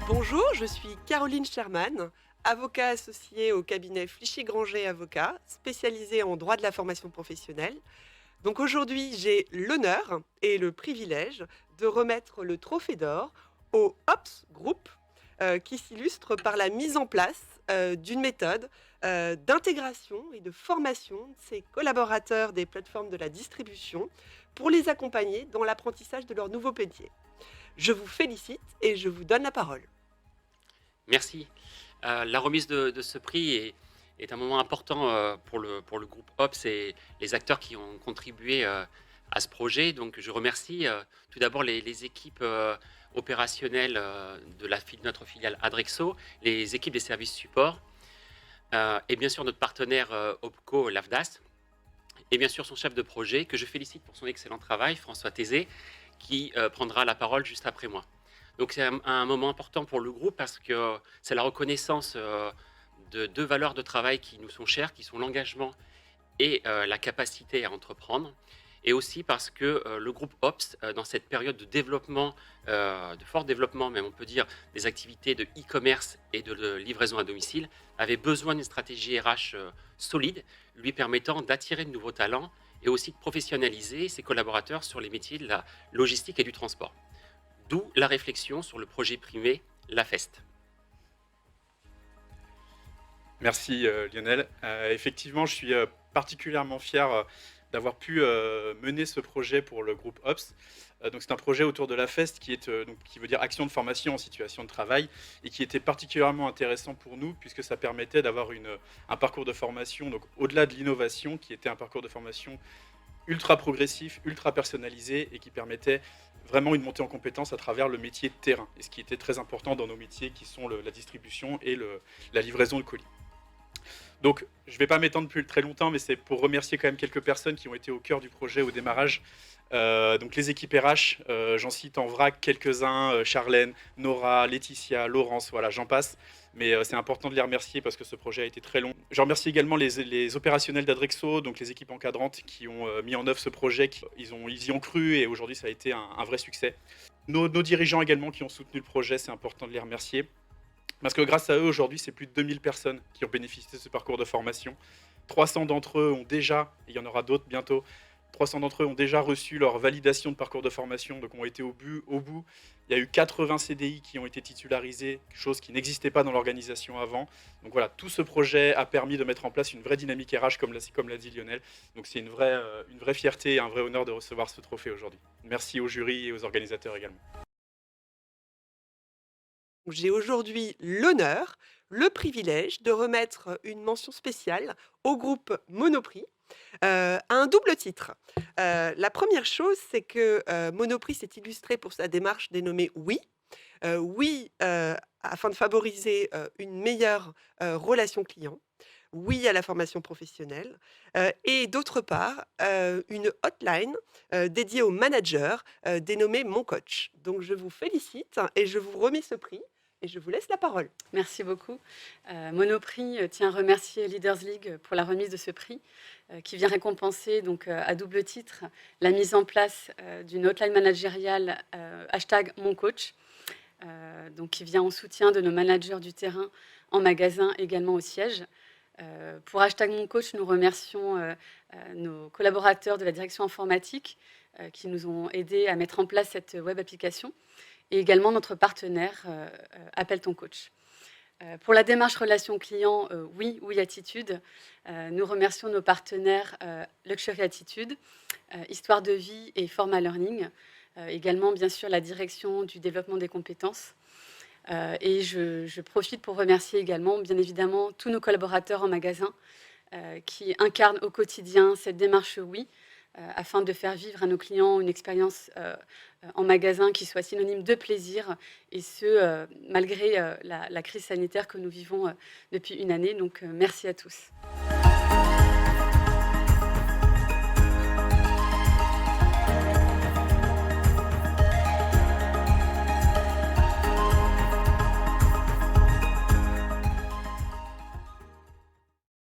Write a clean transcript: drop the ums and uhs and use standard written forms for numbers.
Bonjour, je suis Caroline Sherman, avocat associée au cabinet Flichy-Granger Avocats, spécialisée en droit de la formation professionnelle. Donc aujourd'hui, j'ai l'honneur et le privilège de remettre le trophée d'or au OPS Group, qui s'illustre par la mise en place d'une méthode d'intégration et de formation de ses collaborateurs des plateformes de la distribution pour les accompagner dans l'apprentissage de leur nouveau métier. Je vous félicite et je vous donne la parole. Merci. La remise de ce prix est un moment important pour le groupe OPS et les acteurs qui ont contribué à ce projet. Donc, je remercie tout d'abord les équipes opérationnelles de notre filiale Adrexo, les équipes des services support et bien sûr notre partenaire OPCO, l'AFDAS, et bien sûr son chef de projet, que je félicite pour son excellent travail, François Tézé, qui prendra la parole juste après moi. Donc c'est un moment important pour le groupe parce que c'est la reconnaissance de deux valeurs de travail qui nous sont chères, qui sont l'engagement et la capacité à entreprendre. Et aussi parce que le groupe OPS, dans cette période de développement, de fort développement, même on peut dire, des activités de e-commerce et de livraison à domicile, avait besoin d'une stratégie RH solide, lui permettant d'attirer de nouveaux talents et aussi de professionnaliser ses collaborateurs sur les métiers de la logistique et du transport. D'où la réflexion sur le projet privé La Feste. Merci Lionel. Effectivement, je suis particulièrement fier d'avoir pu mener ce projet pour le groupe OPS. Donc c'est un projet autour de la FEST qui veut dire action de formation en situation de travail et qui était particulièrement intéressant pour nous puisque ça permettait d'avoir un parcours de formation donc au-delà de l'innovation qui était un parcours de formation ultra progressif, ultra personnalisé et qui permettait vraiment une montée en compétence à travers le métier de terrain et ce qui était très important dans nos métiers qui sont la distribution et la livraison de colis. Donc, je ne vais pas m'étendre plus très longtemps, mais c'est pour remercier quand même quelques personnes qui ont été au cœur du projet au démarrage. Donc, les équipes RH, j'en cite en vrac quelques-uns, Charlène, Nora, Laetitia, Laurence, voilà, j'en passe. Mais c'est important de les remercier parce que ce projet a été très long. Je remercie également les opérationnels d'Adrexo, donc les équipes encadrantes qui ont mis en œuvre ce projet. Ils y ont cru et aujourd'hui, ça a été un vrai succès. Nos dirigeants également qui ont soutenu le projet, c'est important de les remercier. Parce que grâce à eux, aujourd'hui, c'est plus de 2000 personnes qui ont bénéficié de ce parcours de formation. 300 d'entre eux ont déjà, et il y en aura d'autres bientôt, 300 d'entre eux ont déjà reçu leur validation de parcours de formation, donc ont été au bout. Il y a eu 80 CDI qui ont été titularisés, chose qui n'existait pas dans l'organisation avant. Donc voilà, tout ce projet a permis de mettre en place une vraie dynamique RH, comme l'a dit Lionel. Donc c'est une vraie fierté et un vrai honneur de recevoir ce trophée aujourd'hui. Merci au jury et aux organisateurs également. J'ai aujourd'hui l'honneur, le privilège de remettre une mention spéciale au groupe Monoprix, à un double titre. La première chose, c'est que, Monoprix s'est illustré pour sa démarche dénommée «Oui». Oui, afin de favoriser, une meilleure, relation client. Oui à la formation professionnelle, et d'autre part, une hotline, dédiée aux managers, dénommée Mon Coach. Donc je vous félicite et je vous remets ce prix et je vous laisse la parole. Merci beaucoup. Monoprix tient à remercier Leaders League pour la remise de ce prix qui vient récompenser donc à double titre la mise en place d'une hotline managériale #moncoach, donc qui vient en soutien de nos managers du terrain en magasin, également au siège. Pour #moncoach, nous remercions nos collaborateurs de la direction informatique qui nous ont aidés à mettre en place cette web application et également notre partenaire Appelle ton coach. Pour la démarche relation client, oui, oui attitude, nous remercions nos partenaires Luxury Attitude, Histoire de vie et Forma Learning, également bien sûr la direction du développement des compétences. Et je profite pour remercier également bien évidemment tous nos collaborateurs en magasin qui incarnent au quotidien cette démarche oui, afin de faire vivre à nos clients une expérience en magasin qui soit synonyme de plaisir, et ce, malgré la crise sanitaire que nous vivons depuis une année. Donc, merci à tous.